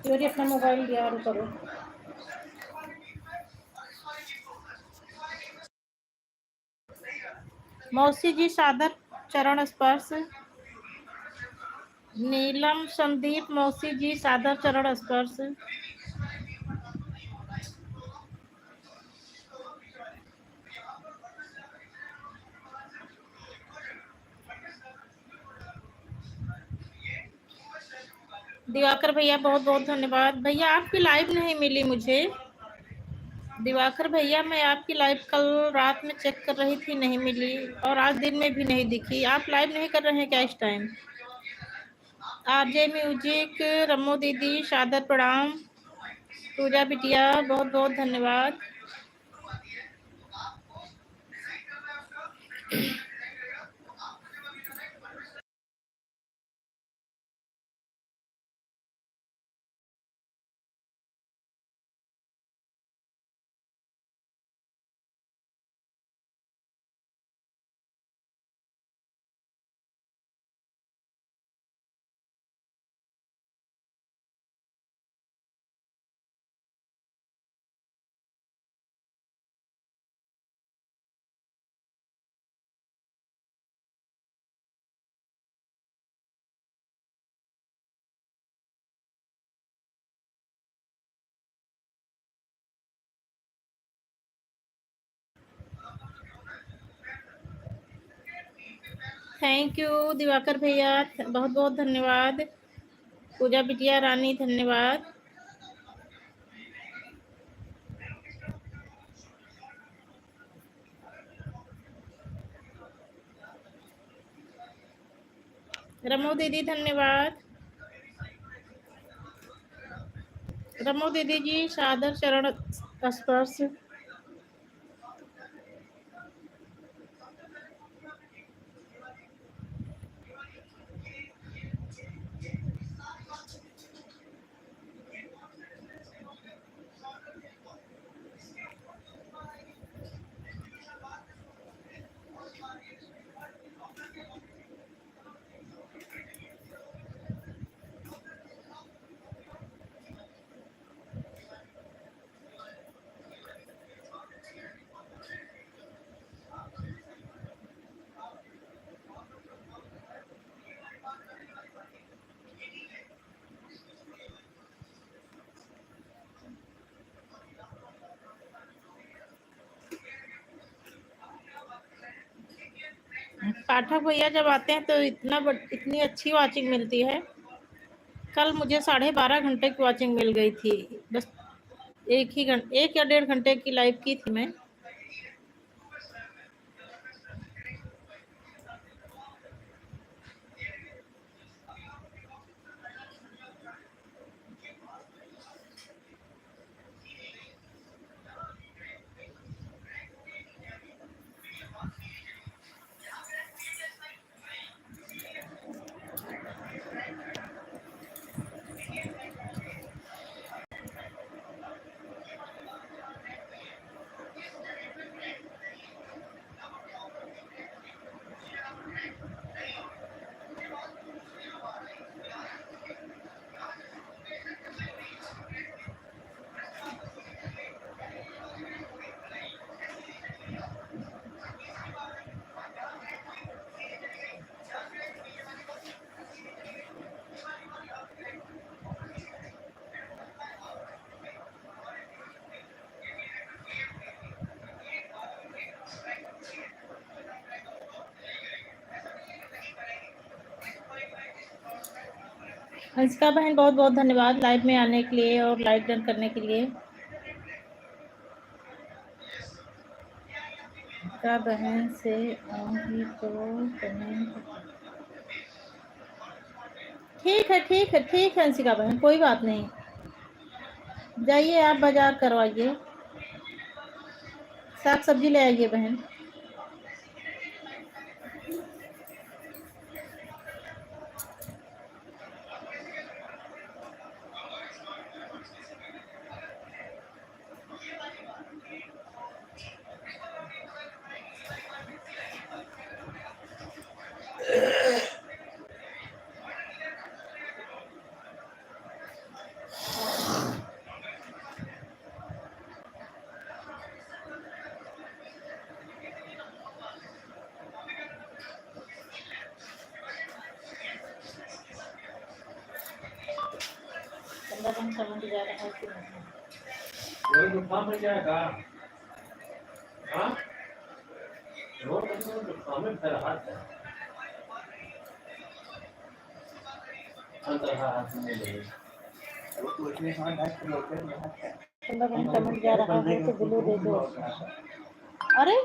चोरी अपना मोबाइल दिया करो। मौसी जी सादर चरण स्पर्श। नीलम संदीप मौसी जी सादर चरण स्पर्श। दिवाकर भैया बहुत बहुत धन्यवाद। भैया आपकी लाइव नहीं मिली मुझे। दिवाकर भैया मैं आपकी लाइव कल रात में चेक कर रही थी, नहीं मिली, और आज दिन में भी नहीं दिखी। आप लाइव नहीं कर रहे हैं क्या इस टाइम? आरजे म्यूजिक रमो दीदी सादर प्रणाम। पूजा बिटिया बहुत बहुत धन्यवाद। थैंक यू दिवाकर भैया, बहुत बहुत धन्यवाद। पूजा बिटिया रानी धन्यवाद। रमो दीदी धन्यवाद। रमो दीदी जी सादर चरण स्पर्श। पाठक भैया जब आते हैं तो इतनी अच्छी वाचिंग मिलती है। कल मुझे 12.5 घंटे की वाचिंग मिल गई थी। बस एक या 1.5 घंटे की लाइव की थी मैं। हंसिका बहन बहुत बहुत धन्यवाद लाइव में आने के लिए और लाइक डन करने के लिए। हंसिका बहन से आऊंगी तो कमेंट। ठीक है ठीक है ठीक है हंसिका बहन, कोई बात नहीं। जाइए आप बाजार करवाइए, साग सब्जी ले आइए बहन। समझ जा रहा है कि समझ जा रहा है तो ब्लू दे दो। अरे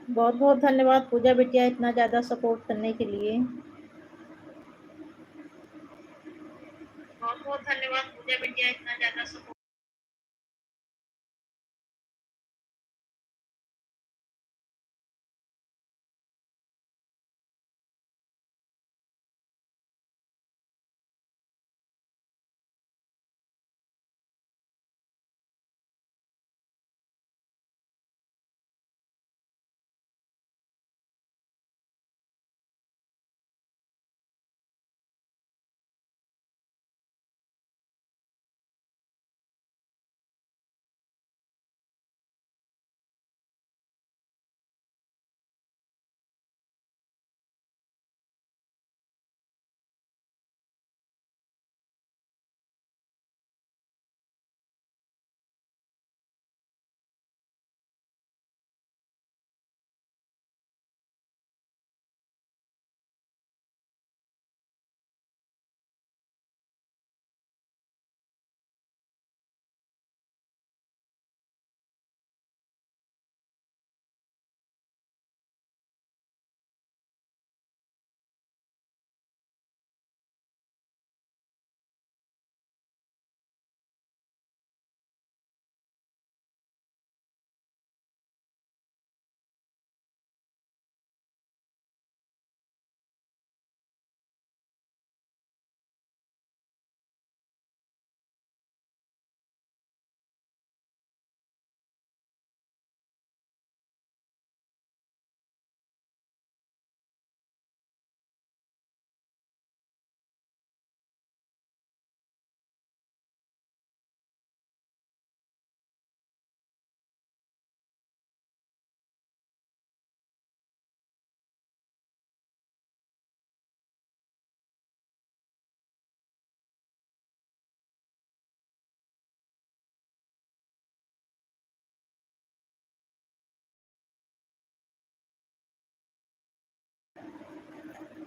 बहुत बहुत धन्यवाद पूजा बिटिया इतना ज़्यादा सपोर्ट करने के लिए। बहुत बहुत धन्यवाद पूजा बिटिया इतना ज़्यादा सपोर्ट।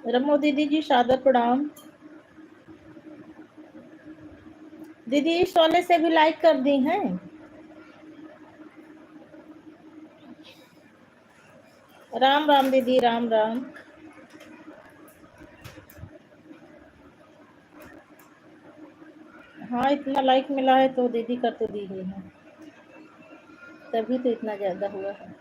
रमो दीदी जी सादर प्रणाम। दीदी इस वाले से भी लाइक कर दी हैं। राम राम दीदी, राम राम। हाँ इतना लाइक मिला है तो दीदी कर तो दी ही है, तभी तो इतना ज़्यादा हुआ है।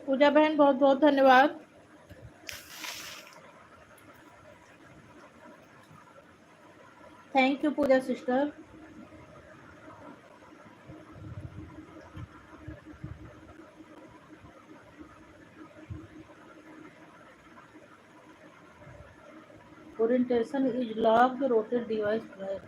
पूजा बहन बहुत बहुत धन्यवाद। Thank you Pooja sister. Orientation is locked rotate device back.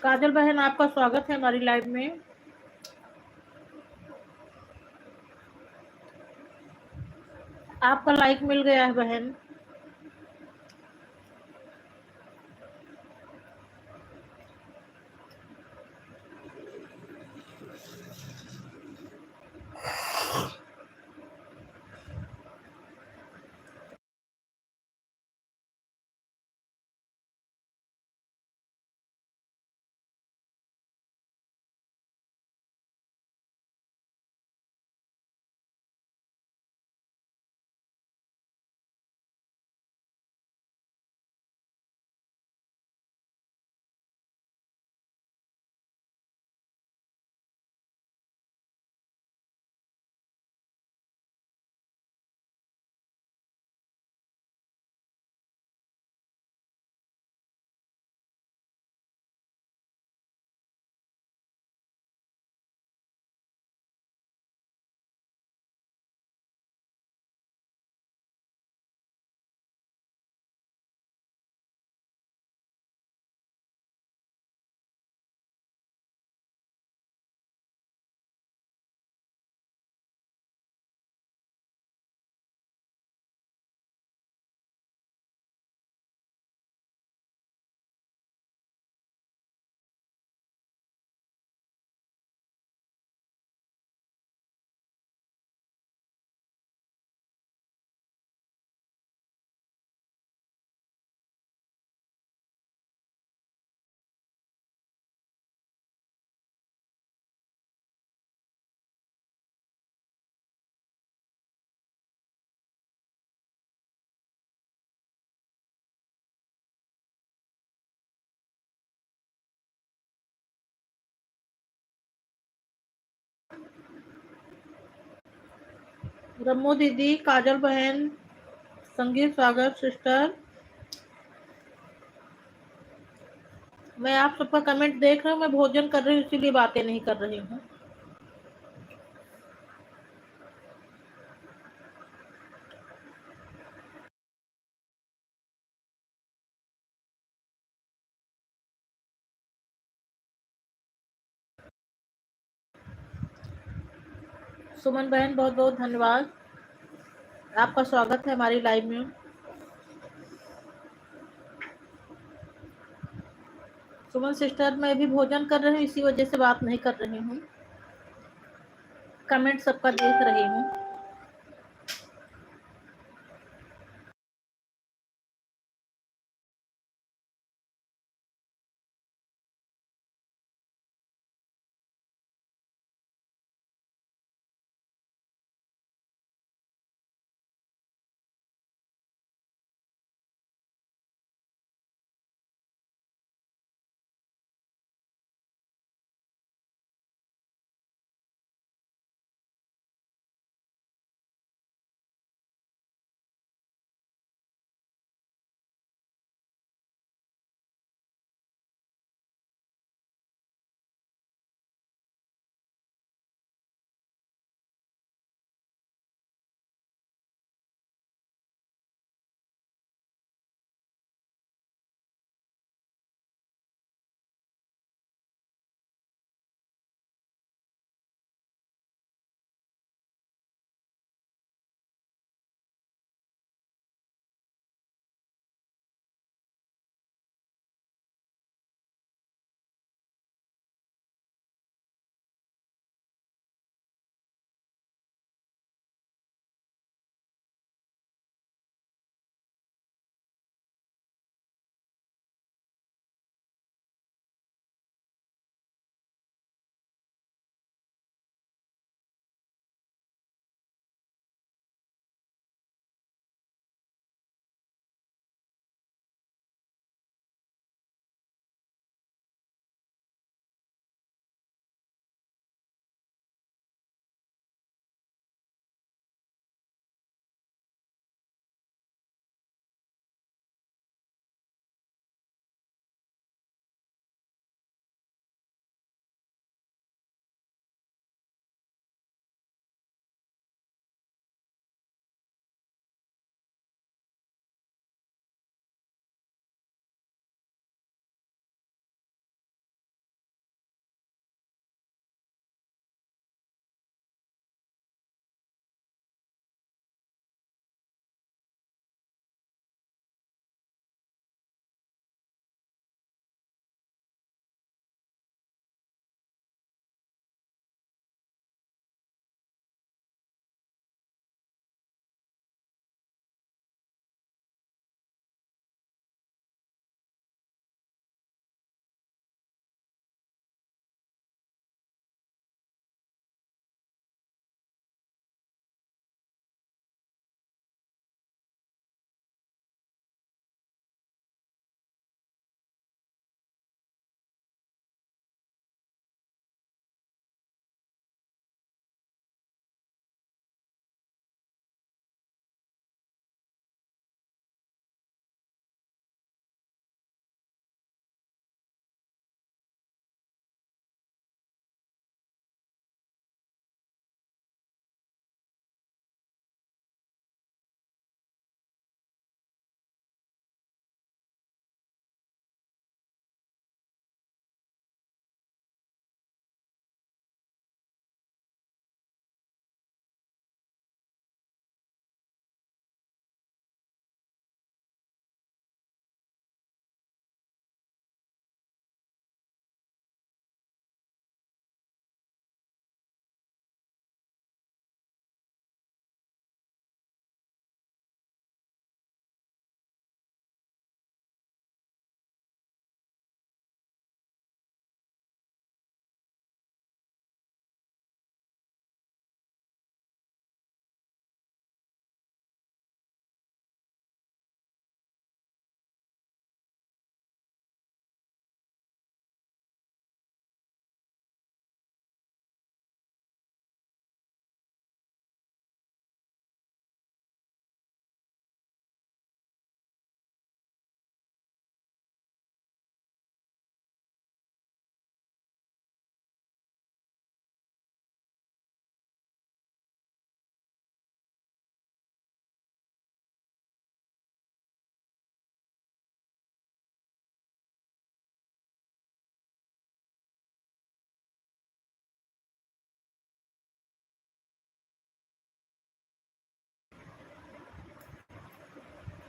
Kajal बहन आपका स्वागत है हमारी लाइव में। आपका लाइक मिल गया है बहन। रम्मू दीदी, काजल बहन, संगीत सागर सिस्टर, मैं आप सबका कमेंट देख रहा हूँ। मैं भोजन कर रही हूँ इसीलिए बातें नहीं कर रही हूँ। सुमन बहन, बहुत बहुत धन्यवाद, आपका स्वागत है हमारी लाइव में। सुमन सिस्टर, मैं भी भोजन कर रही हूँ इसी वजह से बात नहीं कर रही हूँ, कमेंट सबका देख रही हूँ।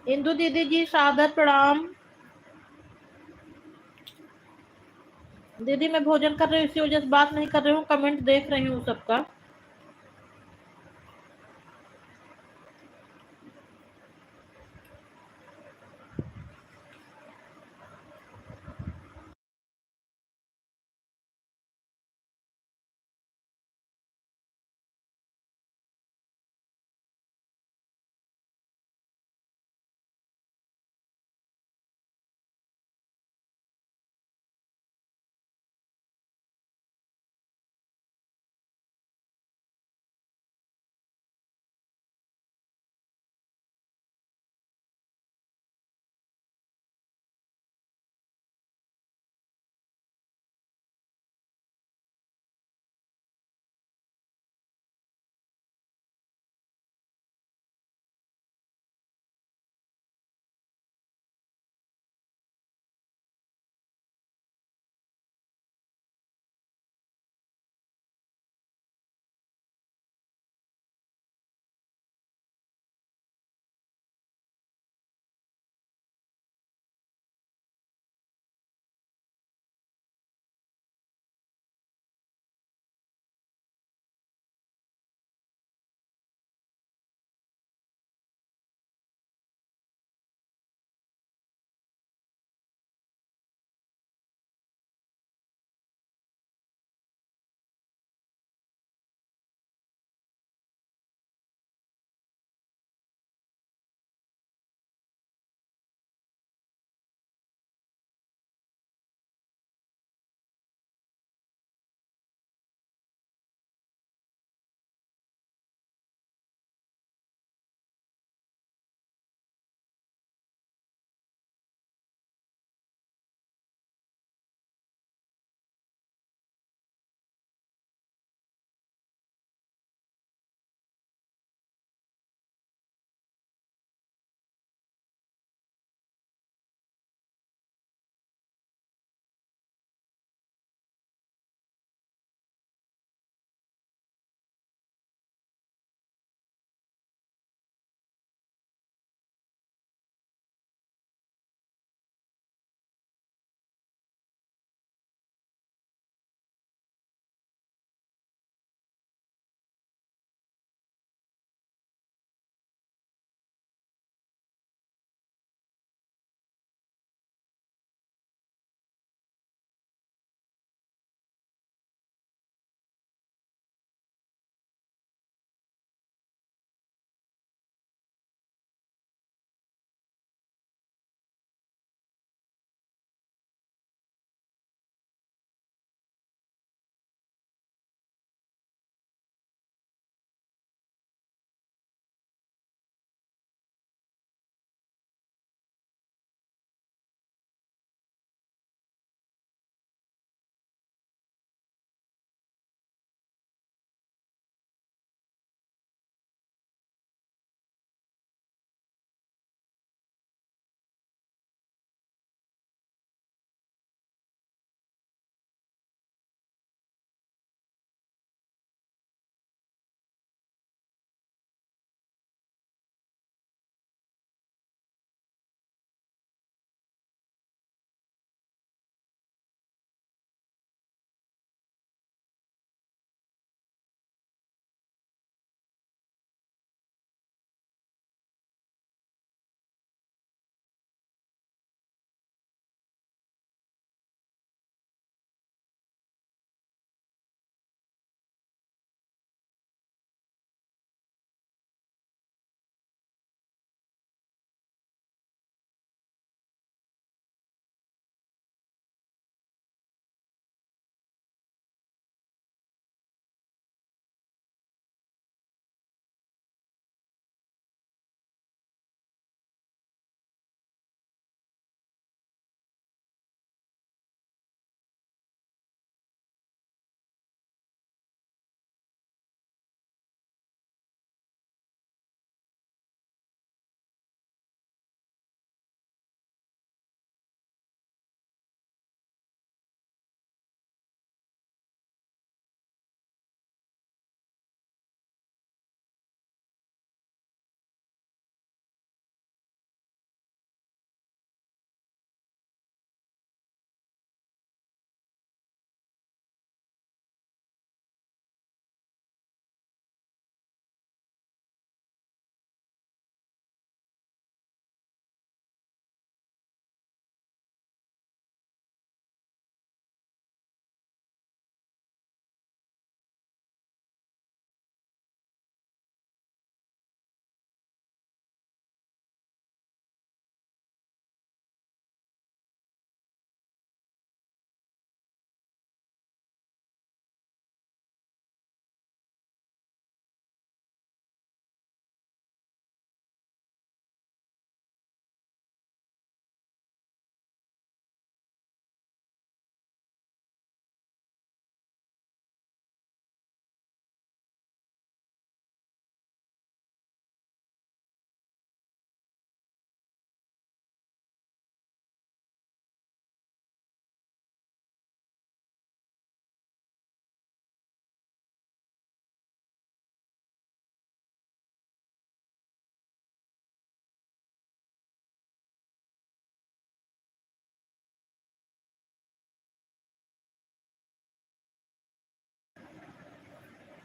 इंदु दीदी जी सादर प्रणाम। दीदी मैं भोजन कर रही हूँ, इसी वजह से बात नहीं कर रही हूँ, कमेंट देख रही हूँ सबका।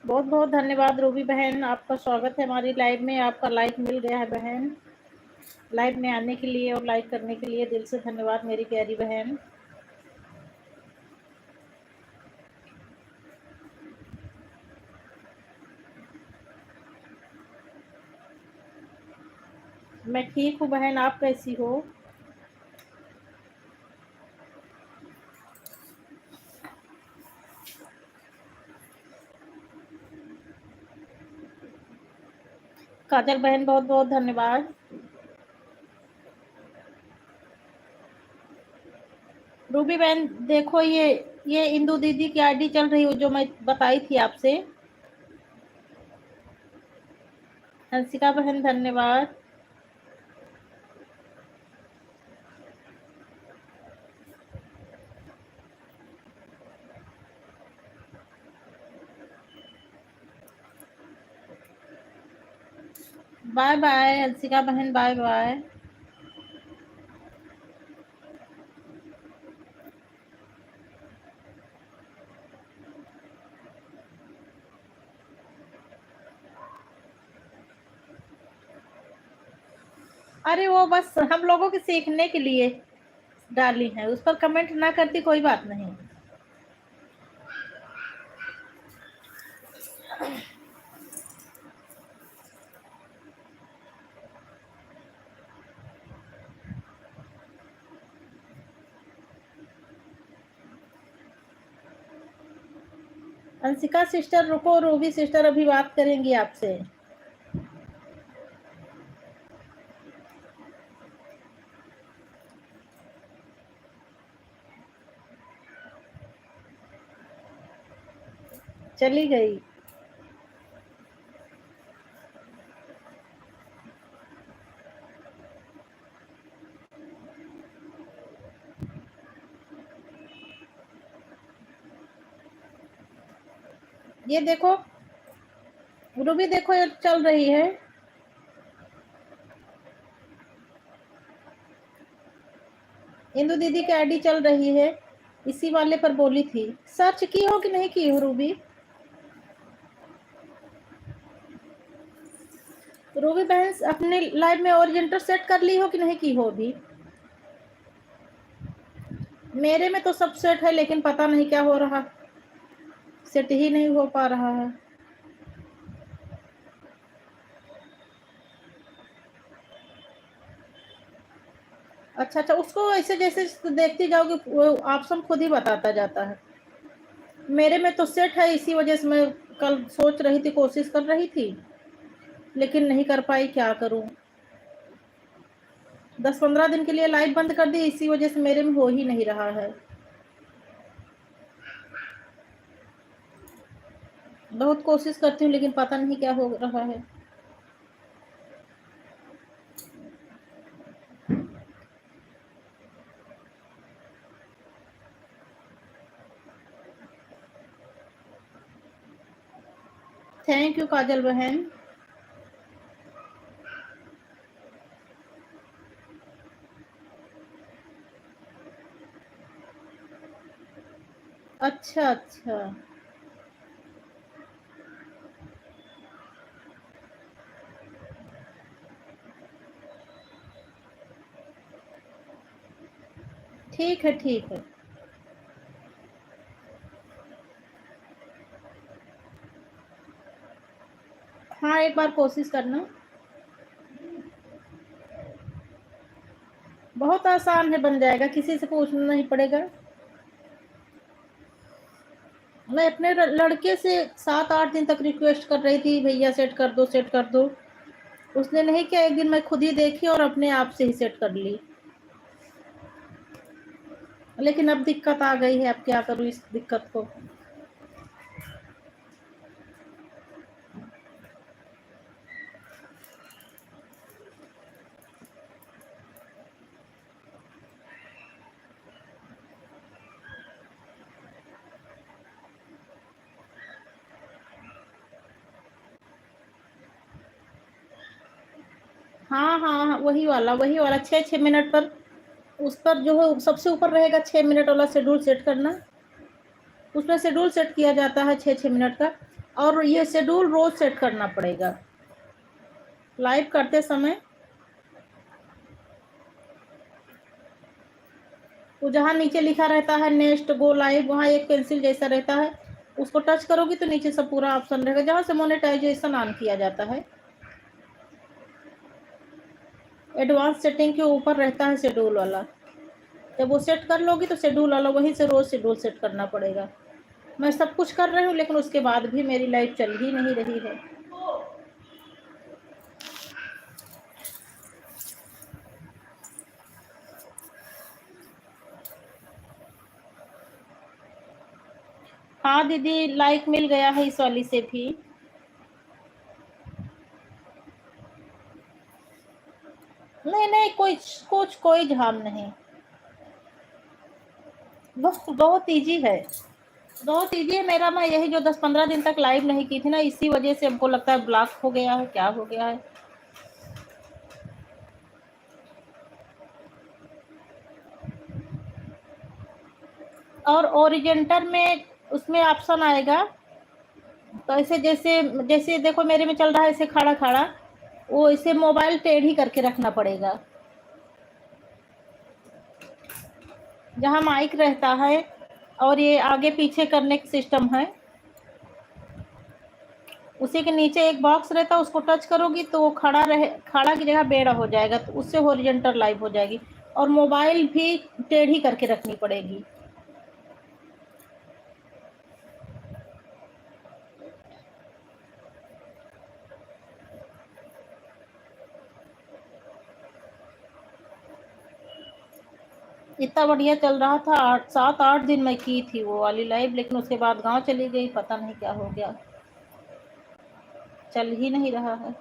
बहुत बहुत धन्यवाद रूबी बहन, आपका स्वागत है हमारी लाइव में। आपका लाइक मिल गया है बहन, लाइव में आने के लिए और लाइक करने के लिए दिल से धन्यवाद मेरी प्यारी बहन। मैं ठीक हूँ बहन, आप कैसी हो? काजल बहन बहुत बहुत धन्यवाद। रूबी बहन देखो, ये इंदू दीदी की आईडी चल रही है जो मैं बताई थी आपसे। हंसिका बहन धन्यवाद। बाय बाय हंसिका बहन, बाय बाय। अरे वो बस हम लोगों के सीखने के लिए डाली है, उस पर कमेंट ना करती कोई बात नहीं। अंशिका सिस्टर रुको, रूबी सिस्टर अभी बात करेंगी आपसे। चली गई। ये देखो रूबी, देखो ये चल रही है। इंदु दीदी की आईडी चल रही है, इसी वाले पर बोली थी। सर्च की हो कि नहीं की हो रूबी? रूबी बहन अपने लाइव में ओरिएंटर सेट कर ली हो कि नहीं की हो अभी? मेरे में तो सब सेट है, लेकिन पता नहीं क्या हो रहा, सेट ही नहीं हो पा रहा है। अच्छा अच्छा, उसको ऐसे जैसे देखती जाओगे वो ऑप्शन खुद ही बताता जाता है। मेरे में तो सेट है, इसी वजह से मैं कल सोच रही थी, कोशिश कर रही थी, लेकिन नहीं कर पाई। क्या करूं, 10-15 दिन के लिए लाइव बंद कर दी, इसी वजह से मेरे में हो ही नहीं रहा है। बहुत कोशिश करती हूँ लेकिन पता नहीं क्या हो रहा है। थैंक यू काजल बहन। अच्छा अच्छा, ठीक है ठीक है। हाँ एक बार कोशिश करना। बहुत आसान है, बन जाएगा, किसी से पूछना नहीं पड़ेगा। मैं अपने लड़के से 7-8 दिन तक रिक्वेस्ट कर रही थी, भैया सेट कर दो सेट कर दो। उसने नहीं किया, एक दिन मैं खुद ही देखी और अपने आप से ही सेट कर ली। लेकिन अब दिक्कत आ गई है, अब क्या करूँ इस दिक्कत को। हाँ हाँ हाँ, वही वाला 6-6 मिनट पर, उस पर जो है सबसे ऊपर रहेगा 6 मिनट वाला शेड्यूल सेट करना। उसमें शेड्यूल सेट किया जाता है 6-6 मिनट का। और ये शेड्यूल रोज सेट करना पड़ेगा लाइव करते समय। तो जहाँ नीचे लिखा रहता है नेक्स्ट गो लाइव, वहाँ एक पेंसिल जैसा रहता है, उसको टच करोगी तो नीचे से पूरा ऑप्शन रहेगा जहाँ से मोनेटाइजेशन ऑन किया जाता है। एडवांस सेटिंग के ऊपर रहता है शेड्यूल वाला, जब वो सेट कर लोगी तो शेड्यूल वाला वहीं से रोज शेड्यूल सेट करना पड़ेगा। मैं सब कुछ कर रही हूँ लेकिन उसके बाद भी मेरी लाइफ चल ही नहीं रही है। हाँ दीदी, लाइक मिल गया है इस वाली से भी। नहीं नहीं, कोई झाम नहीं। बहुत इजी है, बहुत इजी है मेरा। मैं यही जो 10-15 दिन तक लाइव नहीं की थी ना, इसी वजह से हमको लगता है ब्लॉक हो गया है, क्या हो गया है। और ओरिजेंटर में उसमें ऑप्शन आएगा, तो ऐसे जैसे जैसे देखो मेरे में चल रहा है ऐसे खड़ा खड़ा, वो इसे मोबाइल टेढ़ी करके रखना पड़ेगा। जहाँ माइक रहता है और ये आगे पीछे करने का सिस्टम है, उसी के नीचे एक बॉक्स रहता है, उसको टच करोगी तो वो खड़ा की जगह बेड़ा हो जाएगा, तो उससे हॉरिजॉन्टल लाइव हो जाएगी। और मोबाइल भी टेढ़ी करके रखनी पड़ेगी। इतना बढ़िया चल रहा था, 7-8 दिन मैं की थी वो वाली लाइव, लेकिन उसके बाद गांव चली गई, पता नहीं क्या हो गया, चल ही नहीं रहा है।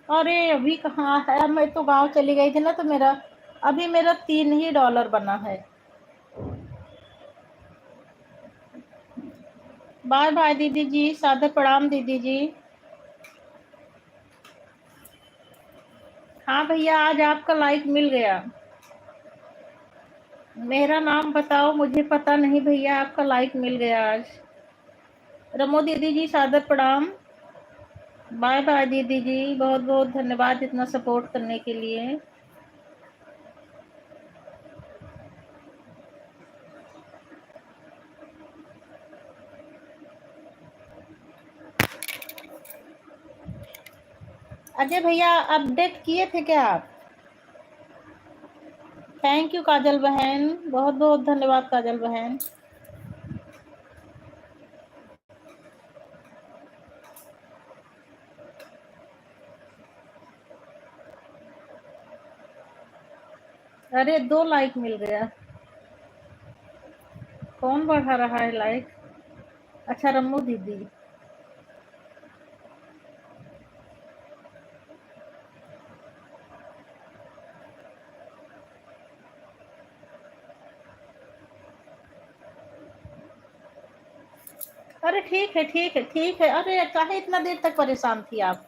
अरे अभी कहाँ है, मैं तो गांव चली गई थी ना, तो अभी मेरा $3 ही बना है। बाय बाय दीदी जी, सादर प्रणाम दीदी जी। हाँ भैया, आज आपका लाइक मिल गया। मेरा नाम बताओ, मुझे पता नहीं भैया, आपका लाइक मिल गया आज। रमो दीदी जी सादर प्रणाम। बाय बाय दीदी जी, बहुत बहुत धन्यवाद इतना सपोर्ट करने के लिए। अजय भैया, अपडेट किए थे क्या आप? थैंक यू काजल बहन, बहुत बहुत धन्यवाद काजल बहन। अरे 2 लाइक मिल गया। कौन बढ़ा रहा है लाइक? अच्छा, रम्मू दीदी। अरे ठीक है ठीक है ठीक है, अरे काहे इतना देर तक परेशान थी आप?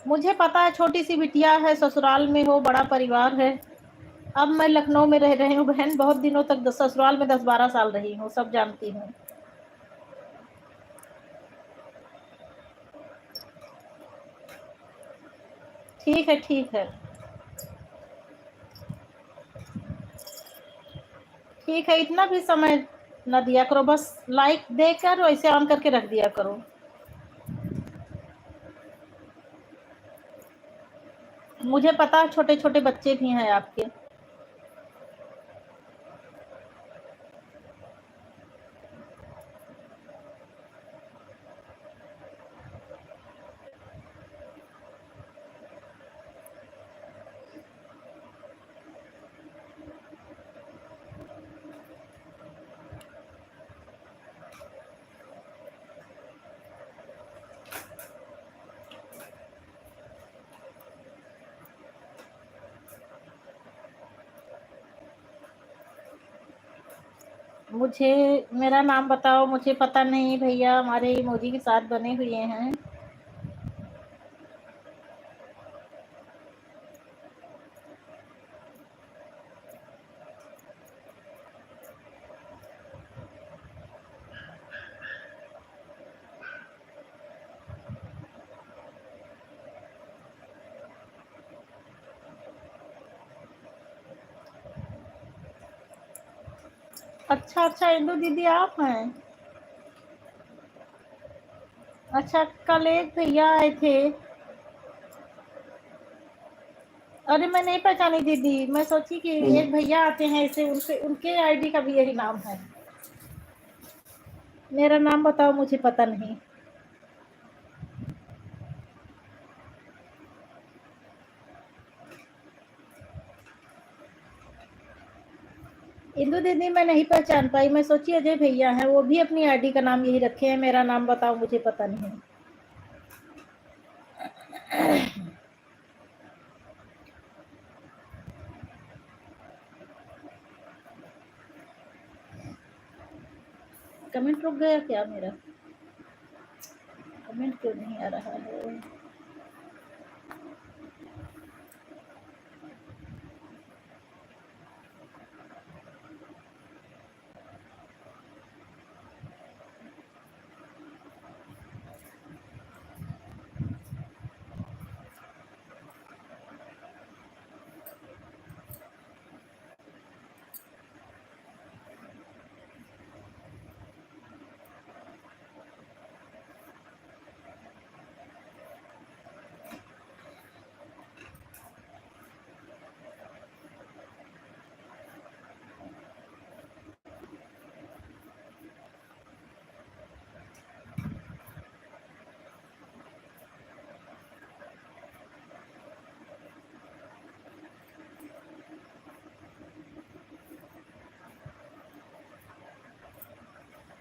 मुझे पता है, छोटी सी बिटिया है, ससुराल में हो, बड़ा परिवार है। अब मैं लखनऊ में रह रही हूँ बहन, बहुत दिनों तक ससुराल में 10-12 साल रही हूँ, सब जानती हूँ। ठीक है ठीक है ठीक है, इतना भी समय न दिया करो, बस लाइक देकर वैसे ऑन करके रख दिया करो। मुझे पता है छोटे छोटे बच्चे भी हैं आपके। मुझे मेरा नाम बताओ, मुझे पता नहीं भैया, हमारे इमोजी के साथ बने हुए हैं। अच्छा अच्छा, इंदु दीदी आप हैं? अच्छा, कल एक भैया आए थे। अरे मैं नहीं पहचानी दीदी, मैं सोची कि एक भैया आते हैं ऐसे, उनके उनके आईडी का भी यही नाम है। मेरा नाम बताओ, मुझे पता नहीं। इंदु दीदी मैं नहीं पहचान पाई, मैं सोची अजय भैया हैं, वो भी अपनी आईडी का नाम यही रखे हैं। मेरा नाम बताओ, मुझे पता नहीं। कमेंट रुक गया क्या मेरा? कमेंट क्यों नहीं आ रहा है?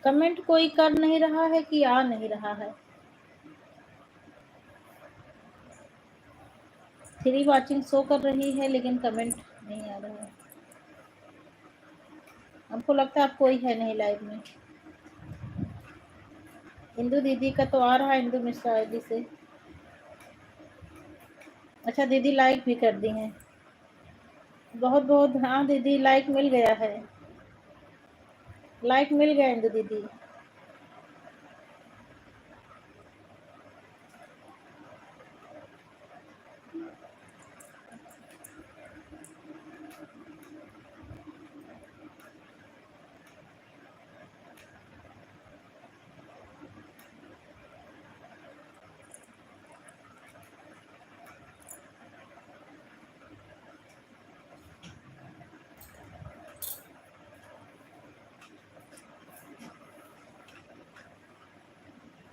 कमेंट कोई कर नहीं रहा है कि आ नहीं रहा है? 3 वॉचिंग शो कर रही है लेकिन कमेंट नहीं आ रहा है। हमको लगता है आप कोई है नहीं लाइव में। इंदु दीदी का तो आ रहा है, इंदु मिश्रा आईडी से। अच्छा, दीदी लाइक भी कर दी हैं। बहुत बहुत, हाँ दीदी लाइक मिल गया है। लाइक मिल गया इंदु दीदी।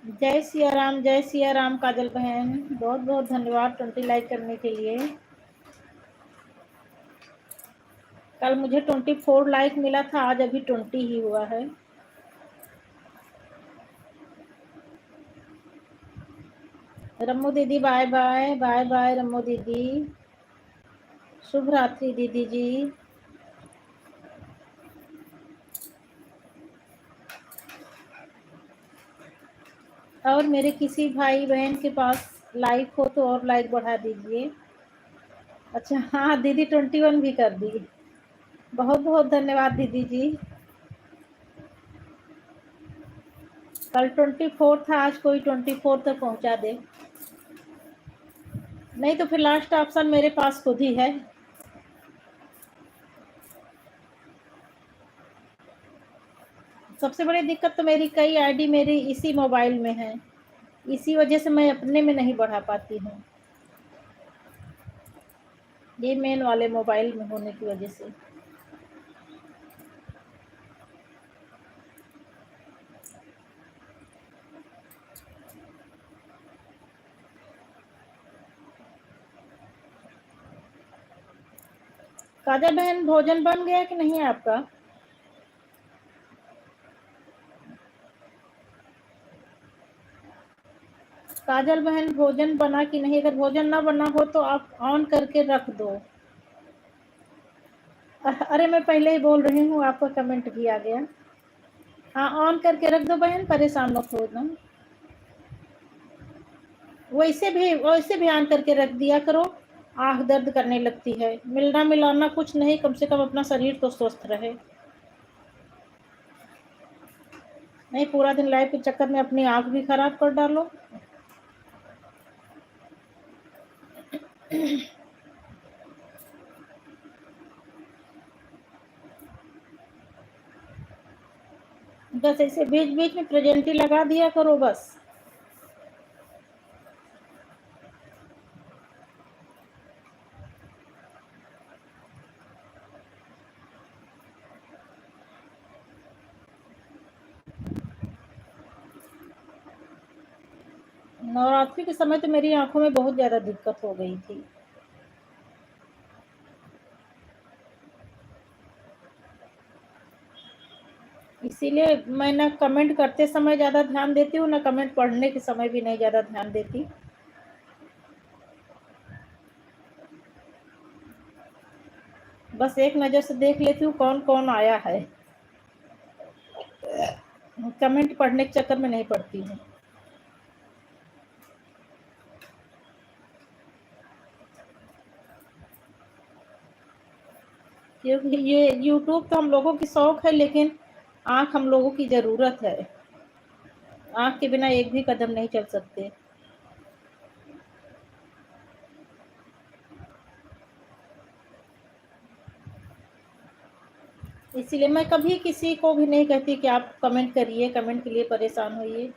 जय सिया राम, जय सिया राम काजल बहन, बहुत बहुत धन्यवाद 20 लाइक करने के लिए। कल मुझे 24 लाइक मिला था, आज अभी 20 ही हुआ है। रम्मू दीदी bye bye, bye bye Rammu दीदी। शुभ रात्रि दीदी जी। और मेरे किसी भाई बहन के पास लाइक हो तो और लाइक बढ़ा दीजिए। अच्छा हाँ दीदी, 21 भी कर दी। बहुत बहुत धन्यवाद दीदी जी। कल 24 था, आज कोई 24 तक पहुंचा दे। नहीं तो फिर लास्ट ऑप्शन मेरे पास खुद ही है। सबसे बड़ी दिक्कत तो मेरी कई आईडी मेरी इसी मोबाइल में है, इसी वजह से मैं अपने में नहीं बढ़ा पाती हूँ, ये मेन वाले मोबाइल में होने की वजह से। काजल बहन भोजन बन गया कि नहीं आपका? काजल बहन भोजन बना कि नहीं? अगर भोजन ना बना हो तो आप ऑन करके रख दो। अरे मैं पहले ही बोल रही हूँ, आपका कमेंट भी आ गया। हाँ, ऑन करके रख दो बहन, परेशान मत हो ना। वैसे भी ऑन करके रख दिया करो। आँख दर्द करने लगती है। मिलना मिलाना कुछ नहीं, कम से कम अपना शरीर तो स्वस्थ रहे। नहीं, पूरा दिन लाइफ के चक्कर में अपनी आँख भी खराब कर डालो। बस ऐसे बीच बीच में प्रेजेंटी लगा दिया करो बस। नवरात्रि के समय तो मेरी आंखों में बहुत ज्यादा दिक्कत हो गई थी। इसीलिए मैं ना कमेंट करते समय ज्यादा ध्यान देती हूँ, ना कमेंट पढ़ने के समय भी नहीं ज्यादा ध्यान देती। बस एक नजर से देख लेती हूँ कौन कौन आया है। कमेंट पढ़ने के चक्कर में नहीं पड़ती हूँ। क्योंकि ये यूट्यूब तो हम लोगों की शौक है, लेकिन आंख हम लोगों की जरूरत है। आंख के बिना एक भी कदम नहीं चल सकते। इसीलिए मैं कभी किसी को भी नहीं कहती कि आप कमेंट करिए, कमेंट के लिए परेशान होइए।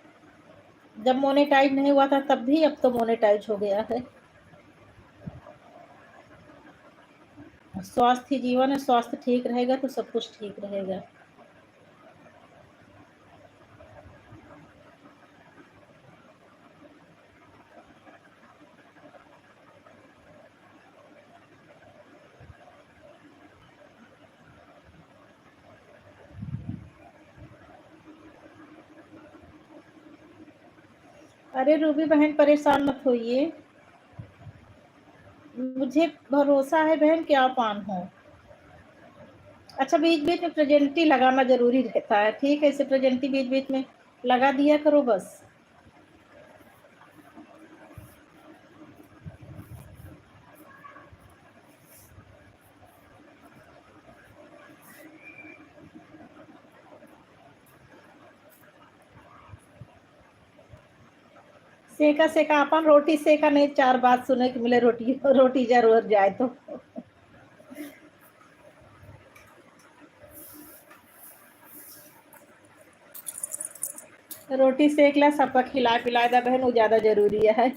जब मोनेटाइज नहीं हुआ था तब भी, अब तो मोनेटाइज हो गया है। स्वास्थ्य ही जीवन है, स्वास्थ्य ठीक रहेगा तो सब कुछ ठीक रहेगा। अरे रूबी बहन, परेशान मत होइए। मुझे भरोसा है बहन कि आप ऑन हो। अच्छा, बीच बीच में प्रेजेंटी लगाना जरूरी रहता है, ठीक है? इसे प्रेजेंटी बीच बीच में लगा दिया करो बस। सेका सेका अपन रोटी सेका नहीं, चार बात सुने के मिले, रोटी रोटी जरूर जाए तो। रोटी सेक ला, सबका खिला पिला दा बहन, वो ज्यादा जरूरी है।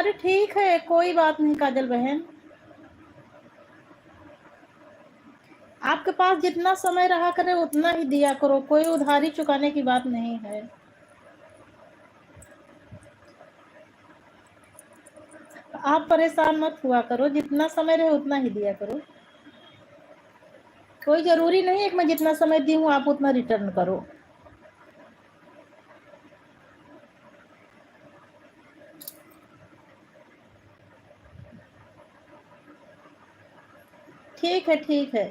अरे ठीक है, कोई बात नहीं काजल बहन, आपके पास जितना समय रहा करे उतना ही दिया करो, कोई उधारी चुकाने की बात नहीं है। आप परेशान मत हुआ करो, जितना समय रहे उतना ही दिया करो। कोई जरूरी नहीं है कि मैं जितना समय दी हूँ आप उतना रिटर्न करो। ठीक है ठीक है।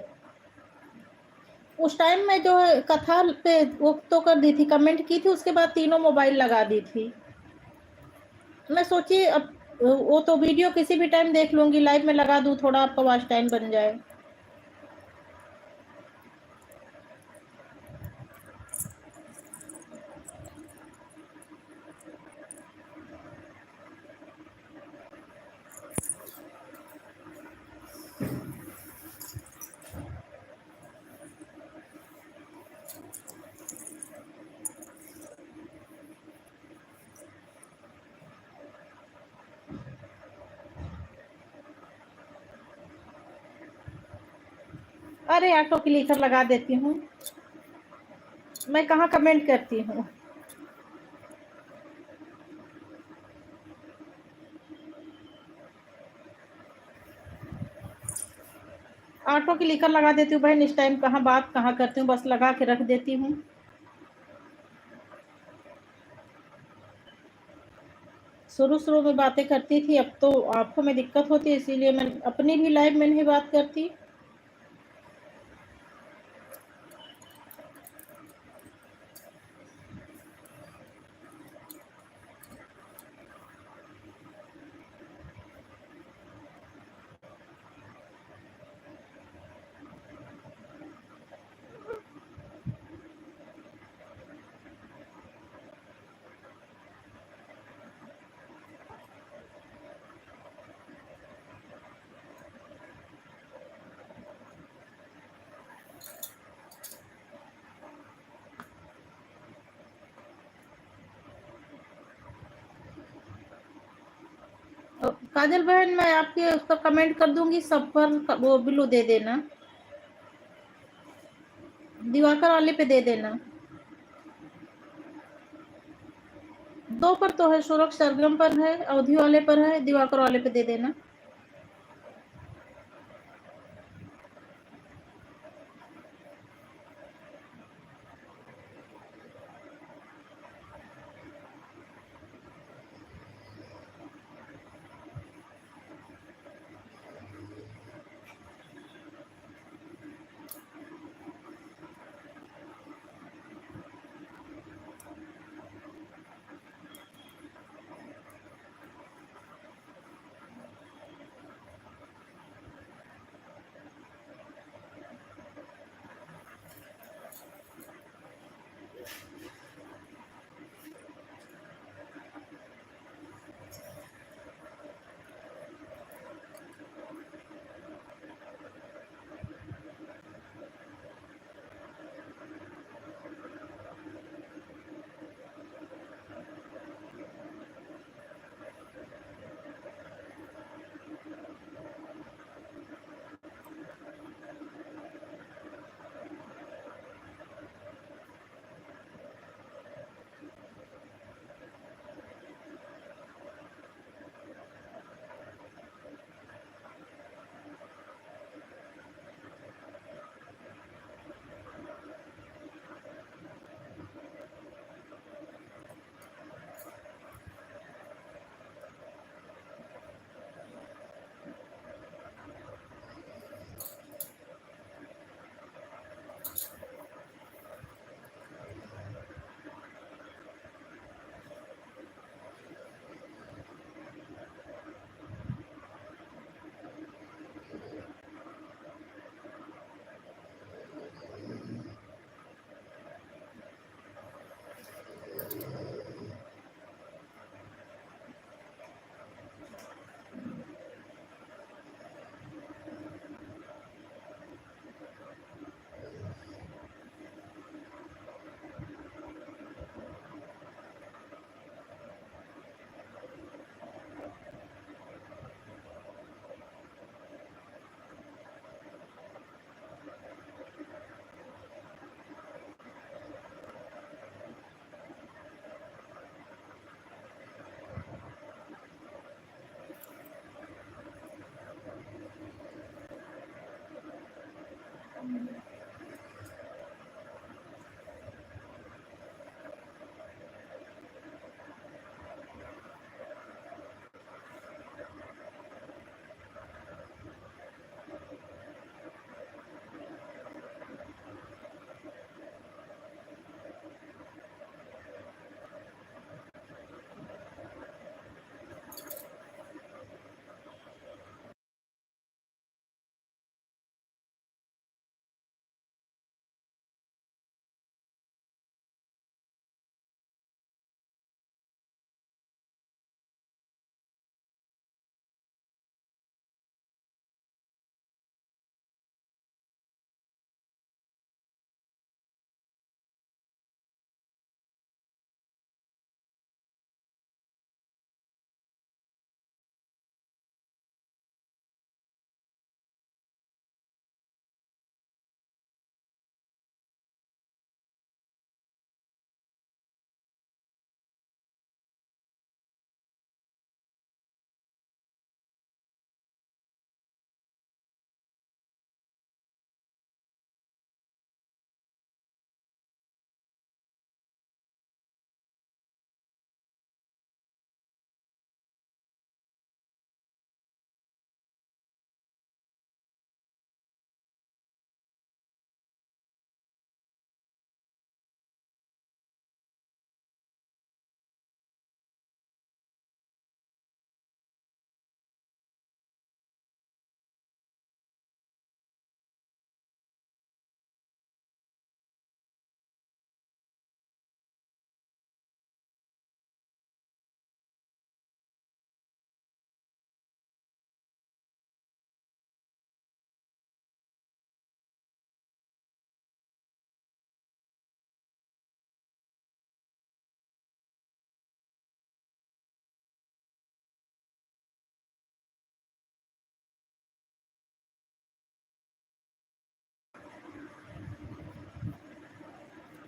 उस टाइम में जो कथा पे वो तो कर दी थी, कमेंट की थी, उसके बाद तीनों मोबाइल लगा दी थी। मैं सोची अब वो तो वीडियो किसी भी टाइम देख लूंगी, लाइव में लगा दूं, थोड़ा आपका वॉच टाइम बन जाए। अरे ऑटो क्लिकर लगा देती हूँ, मैं कहाँ कमेंट करती हूँ। ऑटो क्लिकर लगा देती हूँ बहन, इस टाइम कहाँ बात कहाँ करती हूँ, बस लगा के रख देती हूँ। शुरू शुरू में बातें करती थी, अब तो आंखों में दिक्कत होती है, इसीलिए मैं अपनी भी लाइव में नहीं बात करती। काजल बहन मैं आपके उस पर कमेंट कर दूंगी, सब पर वो ब्लू दे देना, दिवाकर वाले पे दे देना। दो पर तो है, सुरक्ष सरगम पर है, अवधि वाले पर है, दिवाकर वाले पे दे देना।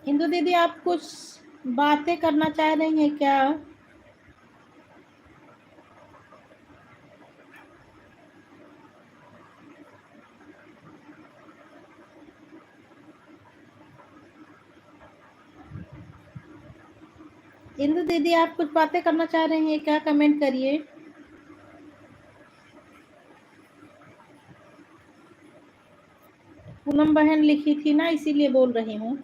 इंदु दीदी आप कुछ बातें करना चाह रही हैं क्या? इंदु दीदी आप कुछ बातें करना चाह रही हैं क्या? कमेंट करिए। पूनम बहन लिखी थी ना, इसीलिए बोल रही हूँ।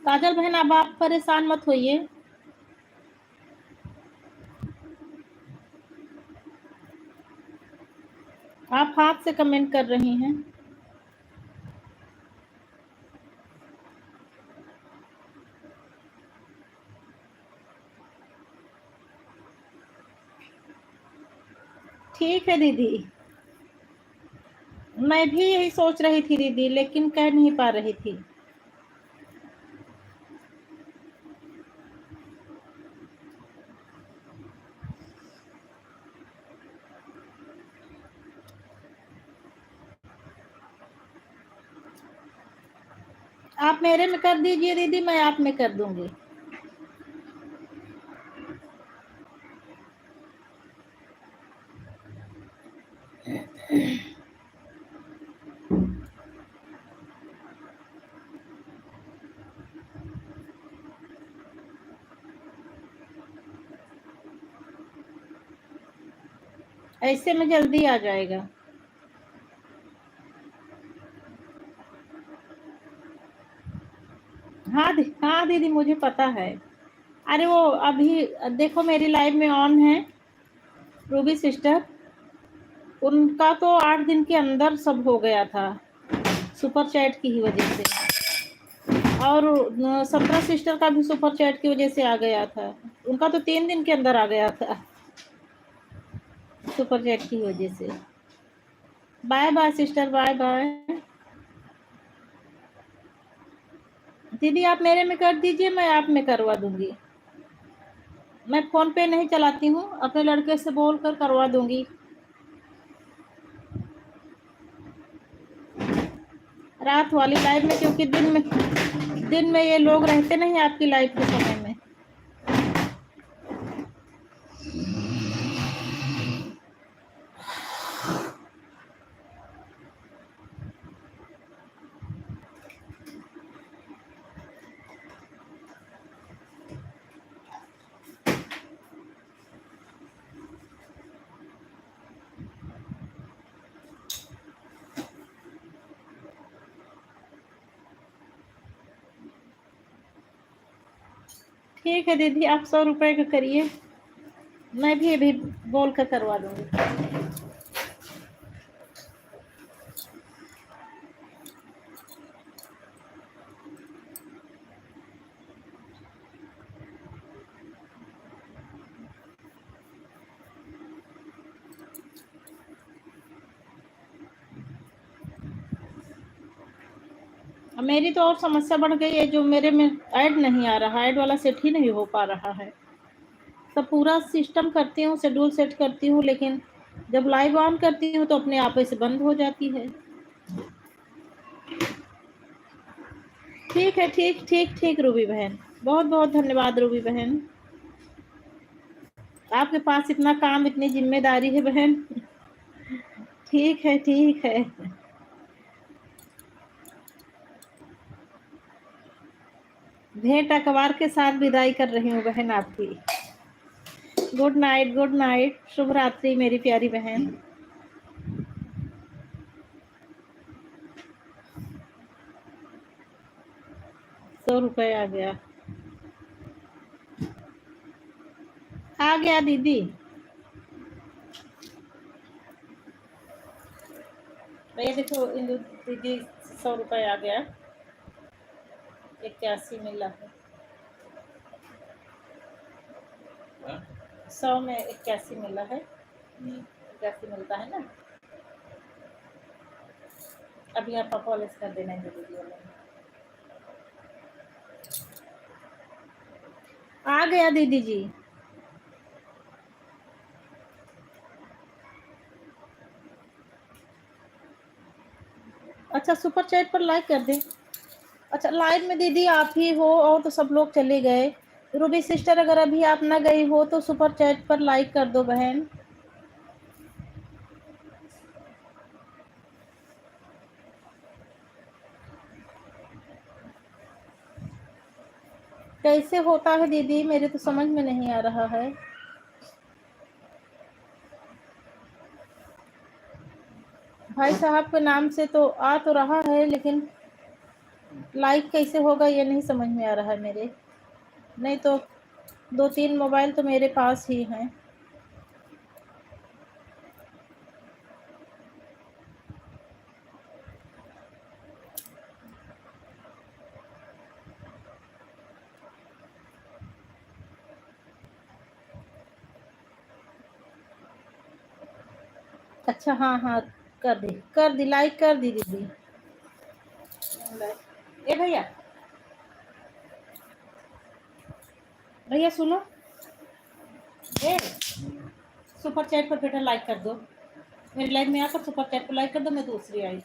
काजल बहन अब आप परेशान मत होइए। आप हाथ से कमेंट कर रही हैं। ठीक है दीदी, मैं भी यही सोच रही थी दीदी, लेकिन कह नहीं पा रही थी। आप मेरे में कर दीजिए दीदी, मैं आप में कर दूंगी। ऐसे में जल्दी आ जाएगा। हाँ दीदी मुझे पता है। अरे वो अभी देखो मेरी लाइव में ऑन है रूबी सिस्टर, उनका तो 8 दिन के अंदर सब हो गया था सुपर चैट की ही वजह से, और 17 सिस्टर का भी सुपर चैट की वजह से आ गया था। उनका तो 3 दिन के अंदर आ गया था सुपर चैट की वजह से। Bye bye sister, bye bye. दीदी आप मेरे में कर दीजिए, मैं आप में करवा दूंगी। मैं फोन पे नहीं चलाती हूँ, अपने लड़के से बोल कर करवा दूंगी। रात वाली लाइव में, क्योंकि दिन में ये लोग रहते नहीं आपकी लाइव के समय में। ठीक है दीदी, आप 100 रुपए का करिए, मैं भी अभी बोल कर करवा दूंगी। मेरी तो और समस्या बढ़ गई है, जो मेरे में ऐड नहीं आ रहा, ऐड वाला सेट ही नहीं हो पा रहा है। सब पूरा सिस्टम करती हूँ, शेड्यूल सेट करती हूँ, लेकिन जब लाइव ऑन करती हूँ तो अपने आप से बंद हो जाती है। ठीक है, ठीक ठीक ठीक रूबी बहन, बहुत बहुत धन्यवाद रूबी बहन। आपके पास इतना काम, इतनी जिम्मेदारी है बहन। ठीक है, ठीक है। भेंट अखबार के साथ विदाई कर रही हूँ बहन आपकी। गुड नाइट, गुड नाइट, शुभ रात्रि मेरी प्यारी बहन। 100 रुपए आ गया, आ गया दीदी। भैया देखो इंदु दीदी 100 रुपये आ गया, 81 मिला है। 100 में 81 मिला है, 81 मिलता है ना। अभी आप कॉलेज कर देना है दीदी वाला। आ गया दीदी जी। अच्छा सुपर चैट पर लाइक कर दे। अच्छा लाइव में दीदी आप ही हो और तो सब लोग चले गए। रूबी सिस्टर अगर अभी आप ना गई हो तो सुपर चैट पर लाइक कर दो बहन। कैसे होता है दीदी, मेरे तो समझ में नहीं आ रहा है। भाई साहब के नाम से तो आ तो रहा है, लेकिन लाइक कैसे होगा ये नहीं समझ में आ रहा है मेरे। नहीं तो 2-3 मोबाइल तो मेरे पास ही हैं। अच्छा हाँ हाँ, कर दी लाइक कर दी दीदी। ए भैया, भैया सुनो, ए सुपर चैट पर बेटा लाइक कर दो। मेरी लाइव में आकर सुपर चैट पर लाइक कर दो, मैं दूसरी आई।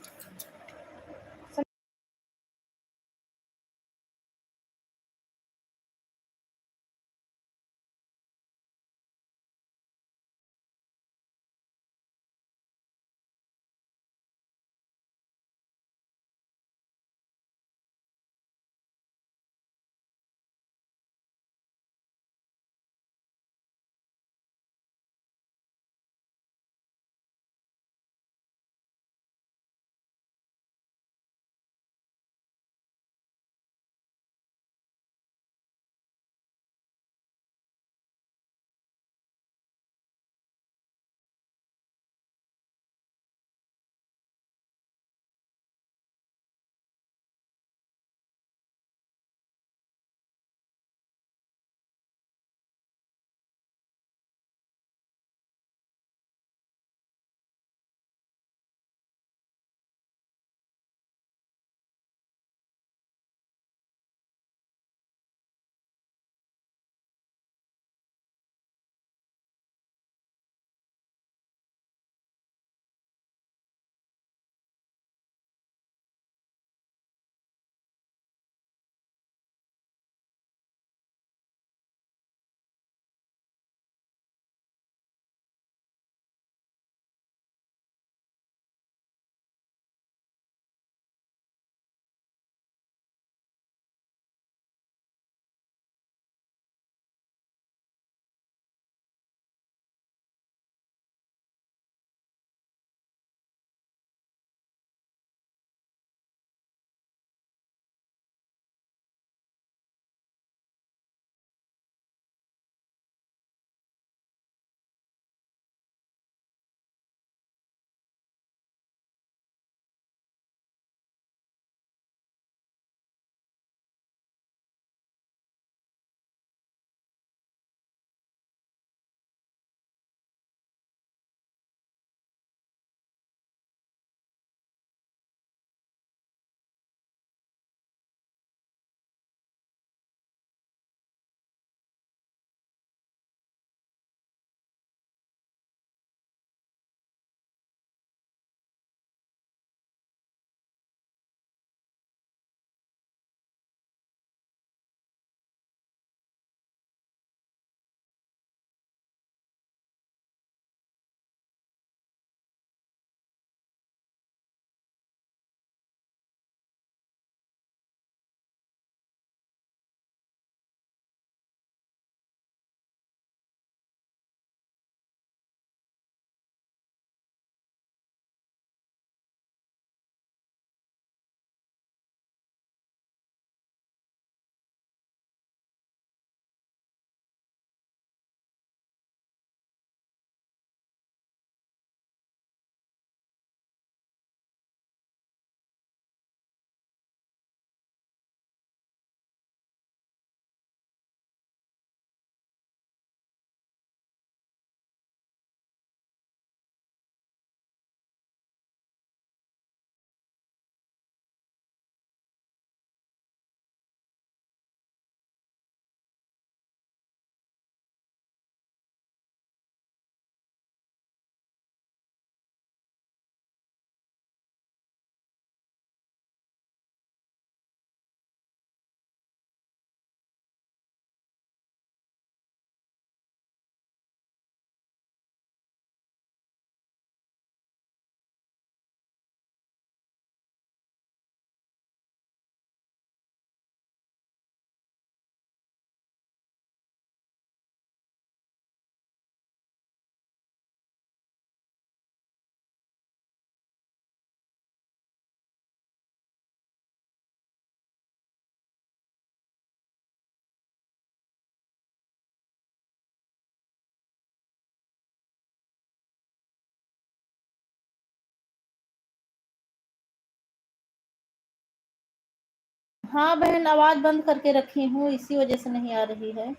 हाँ बहन, आवाज़ बंद करके रखी हूँ, इसी वज़ह से नहीं आ रही है।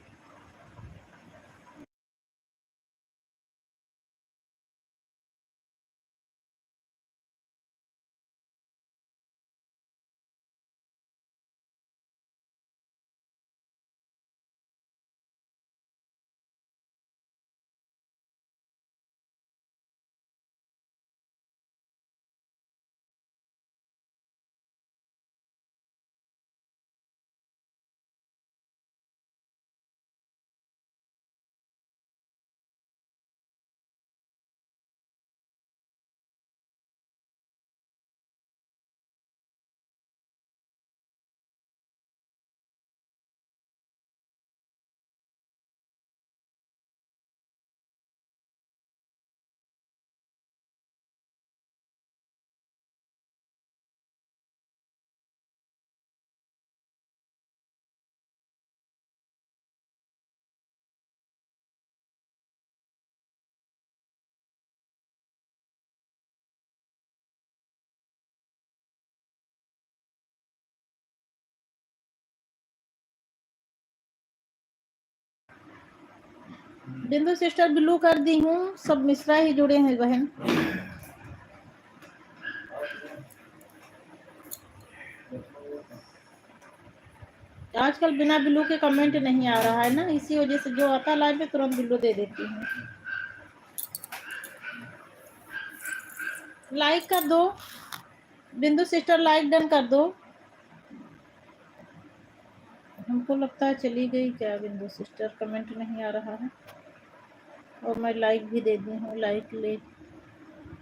बिंदु सिस्टर ब्लू कर दी हूँ, सब मिश्रा ही जुड़े हैं बहन। आजकल बिना ब्लू के कमेंट नहीं आ रहा है ना, इसी वजह से जो आता लाइव में तुरंत ब्लू दे देती हूँ। लाइक कर दो बिंदु सिस्टर, लाइक डन कर दो। हमको लगता है चली गई क्या बिंदु सिस्टर, कमेंट नहीं आ रहा है। और मैं लाइक भी दे दी हूँ, लाइक ले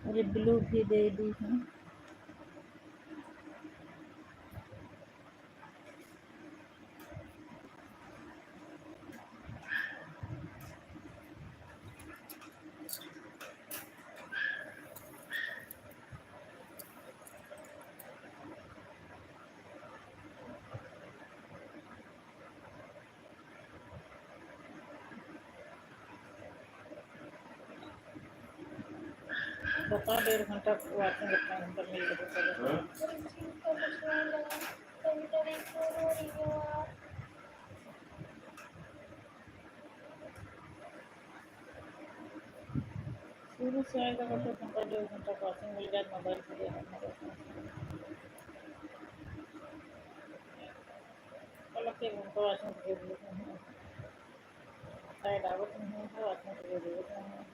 मुझे ब्लू भी दे दी हूँ। बता 1.5 घंटा वाचिंग कितना घंटा मिल रहा शुरू से आएगा तो घंटा 1.5 घंटा वाचिंग मिल जाए मोबाइल से कल के घंटा वाचिंग दे देते हैं, शायद आवत नहीं है वाचिंग दे देते हैं।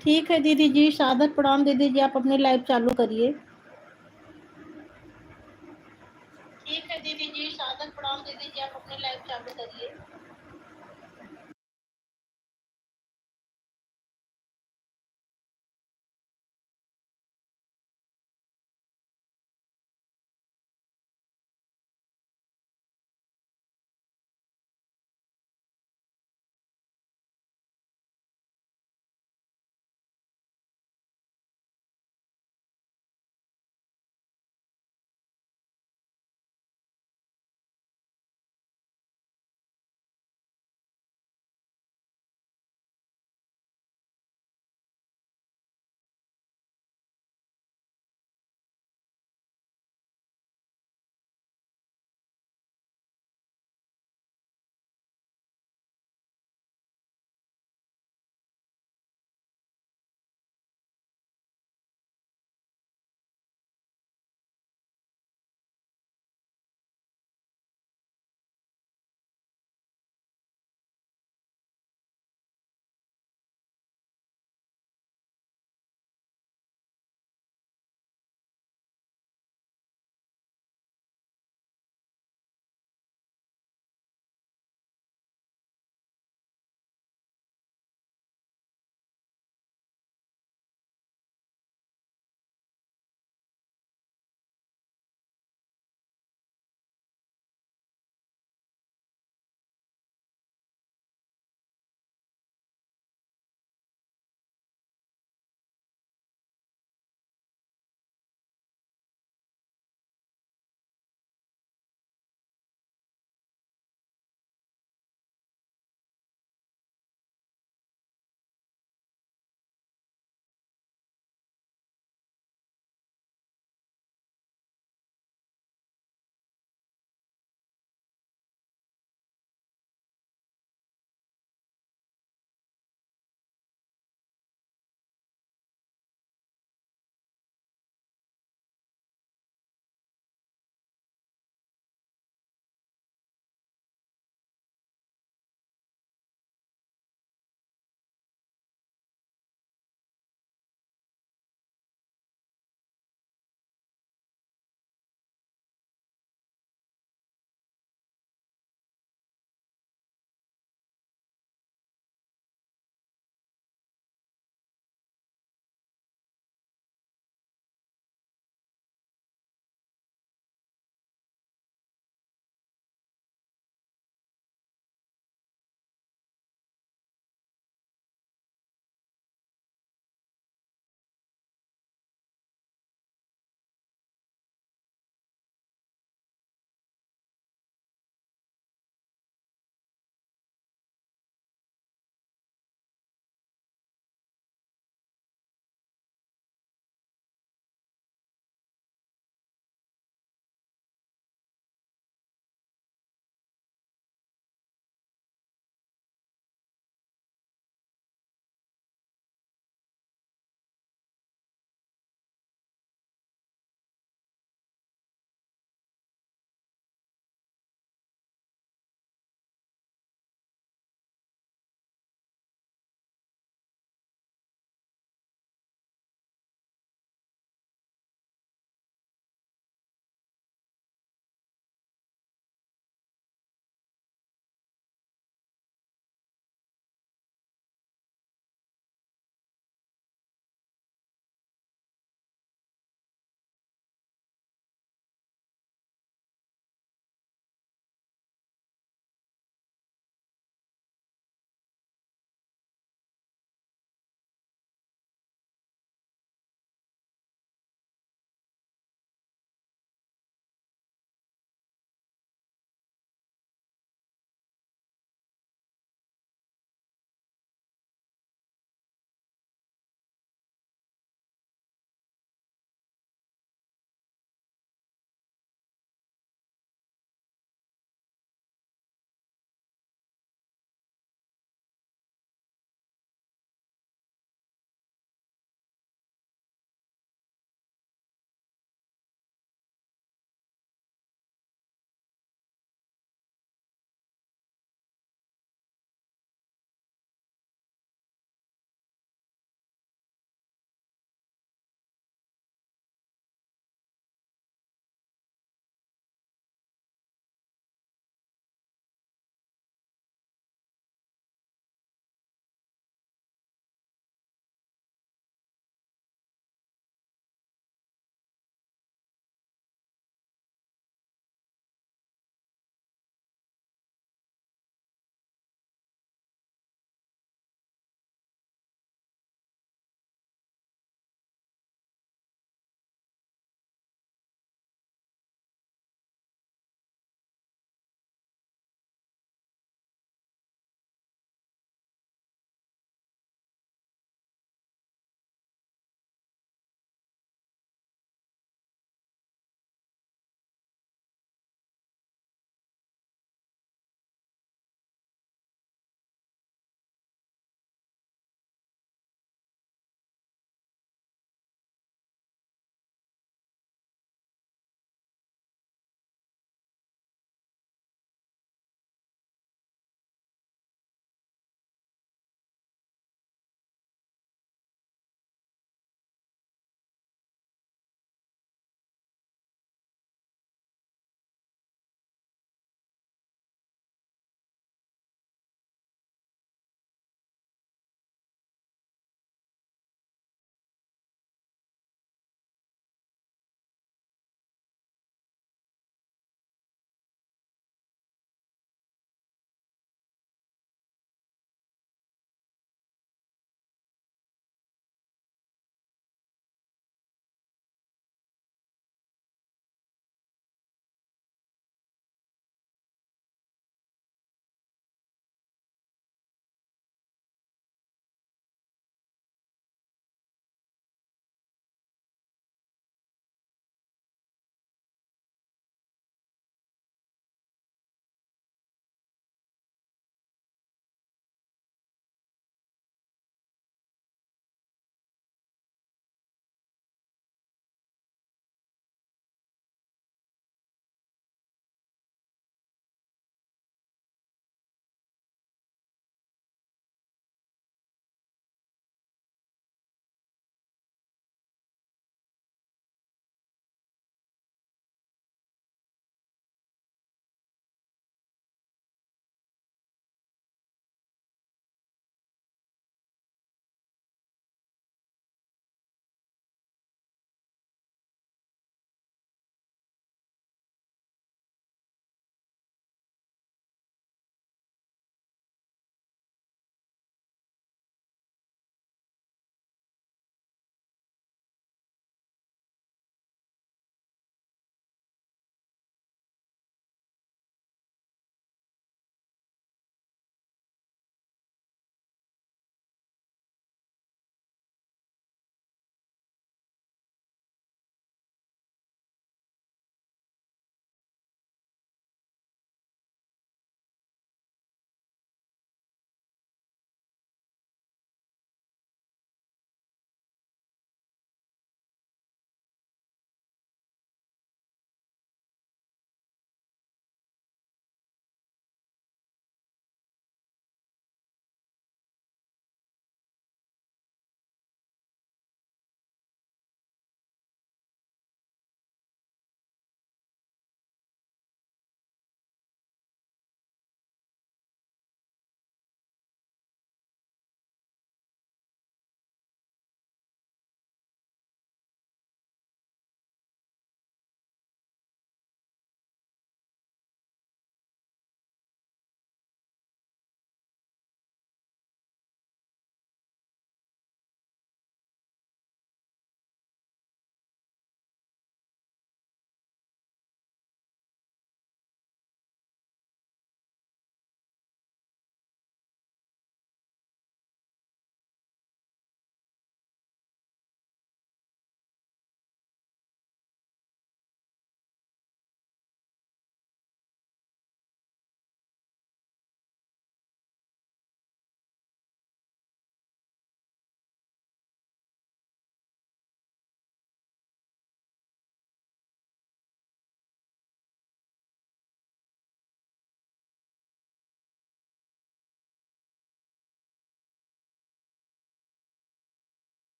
ठीक है दीदी जी, सादर प्रणाम दीदी जी, आप अपनी लाइव चालू करिए। ठीक है दीदी जी, सादर प्रणाम दीदी जी, आप अपनी लाइव चालू करिए।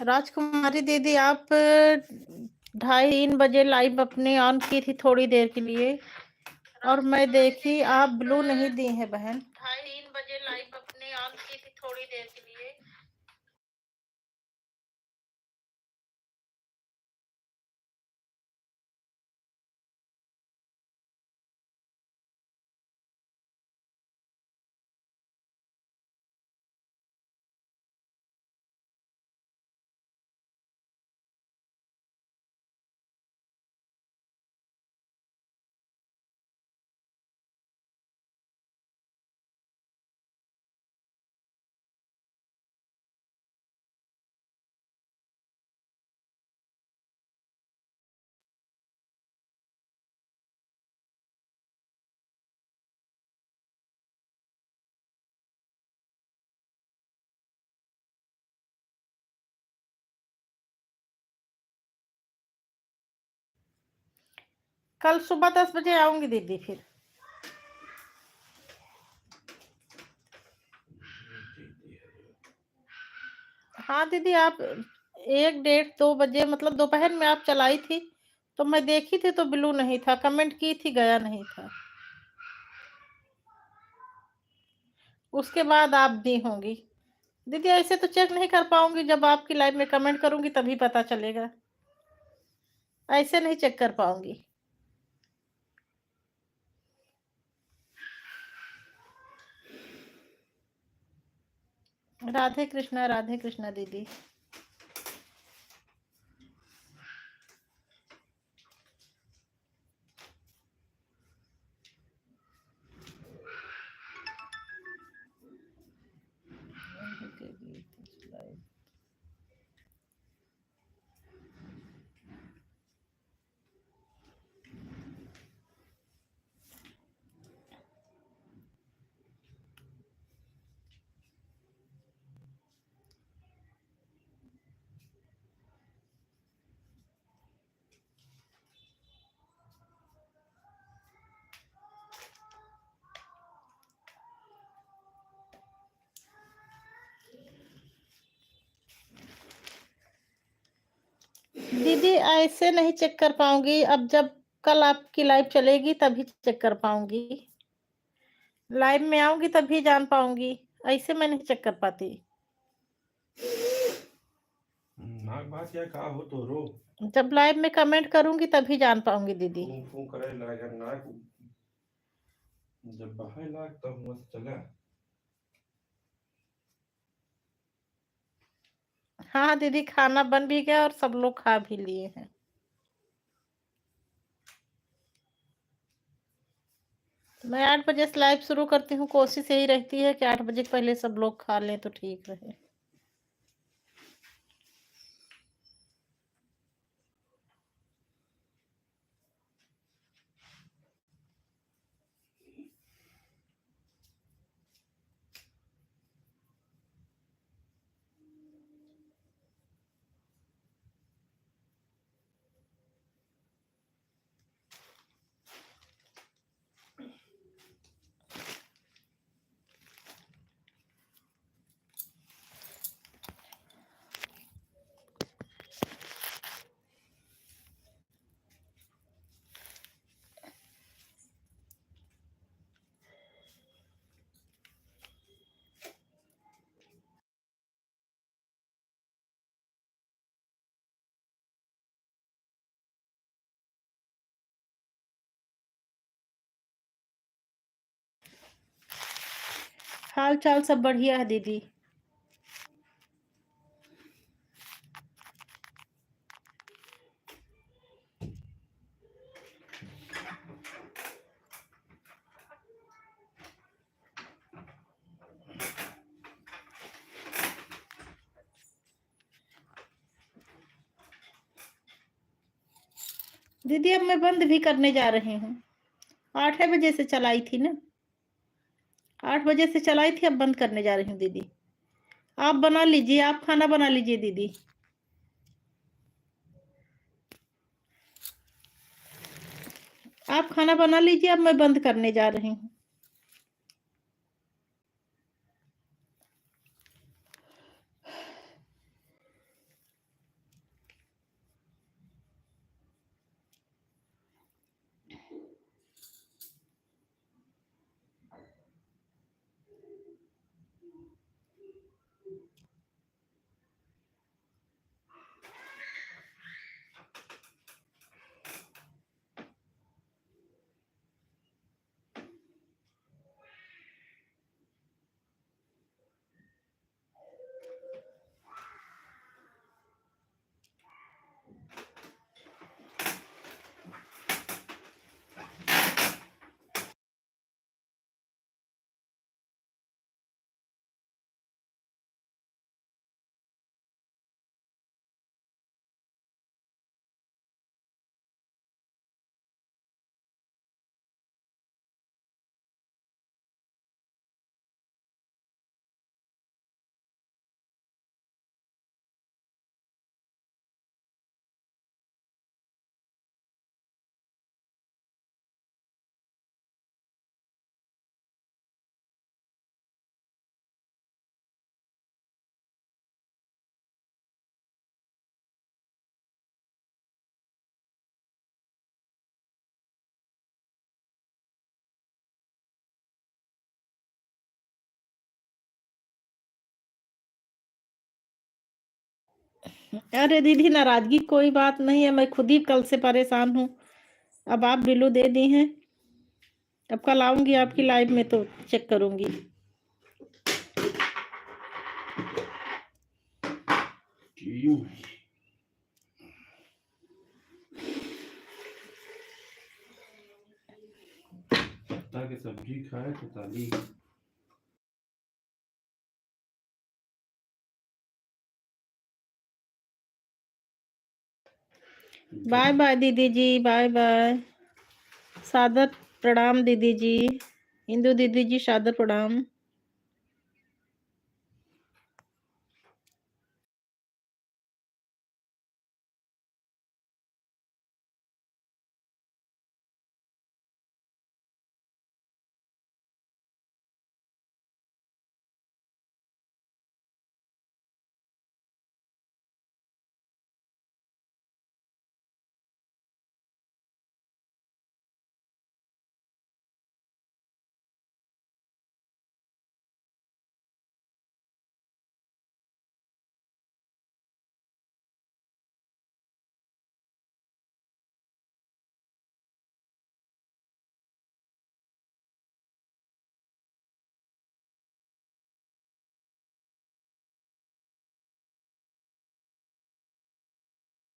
राजकुमारी दीदी, आप 2:30-3 बजे लाइव अपने ऑन की थी थोड़ी देर के लिए, और मैं देखी आप ब्लू नहीं दी हैं बहन। 2:30-3 बजे लाइव अपने ऑन की थी थोड़ी देर के लिए। कल सुबह 10 बजे आऊंगी दीदी फिर। हाँ दीदी, आप 1, 1:30, 2 बजे मतलब दोपहर में आप चलाई थी, तो मैं देखी थी तो ब्लू नहीं था, कमेंट की थी, गया नहीं था। उसके बाद आप दी होंगी दीदी। ऐसे तो चेक नहीं कर पाऊंगी, जब आपकी लाइव में कमेंट करूंगी तभी पता चलेगा, ऐसे नहीं चेक कर पाऊंगी। राधे कृष्णा दीदी। दीदी ऐसे नहीं चेक कर पाऊंगी, अब जब कल आपकी लाइव चलेगी तभी चेक कर पाऊंगी, लाइव में आऊंगी तभी जान पाऊंगी, ऐसे मैं नहीं चेक कर पाती। नाक बात या का हो तो रो जब लाइव में कमेंट करूंगी तभी जान पाऊंगी दीदी। फूं फूं करे लागा नाक जब बहाय लाग तब मस्त चला। हाँ दीदी, खाना बन भी गया और सब लोग खा भी लिए हैं। मैं 8 बजे से लाइव शुरू करती हूँ, कोशिश यही रहती है कि 8 बजे के पहले सब लोग खा लें तो ठीक रहे। हाल चाल सब बढ़िया है दीदी। दीदी अब मैं बंद भी करने जा रही हूँ, 8 बजे से चलाई थी ना, 8 बजे से चलाई थी, अब बंद करने जा रही हूँ दीदी। आप बना लीजिए, आप खाना बना लीजिए दीदी। आप खाना बना लीजिए, अब मैं बंद करने जा रही हूँ। अरे दीदी नाराजगी कोई बात नहीं है, मैं खुद ही कल से परेशान हूँ। अब आप बिल्लू दे दी हैं, अब कल आऊंगी आपकी लाइव में तो चेक करूंगी। क्यों पत्ता के सब्जी खाए तो ताली। बाय बाय दीदी जी, बाय बाय। सादर प्रणाम दीदी जी, इंदु दीदी जी सादर प्रणाम।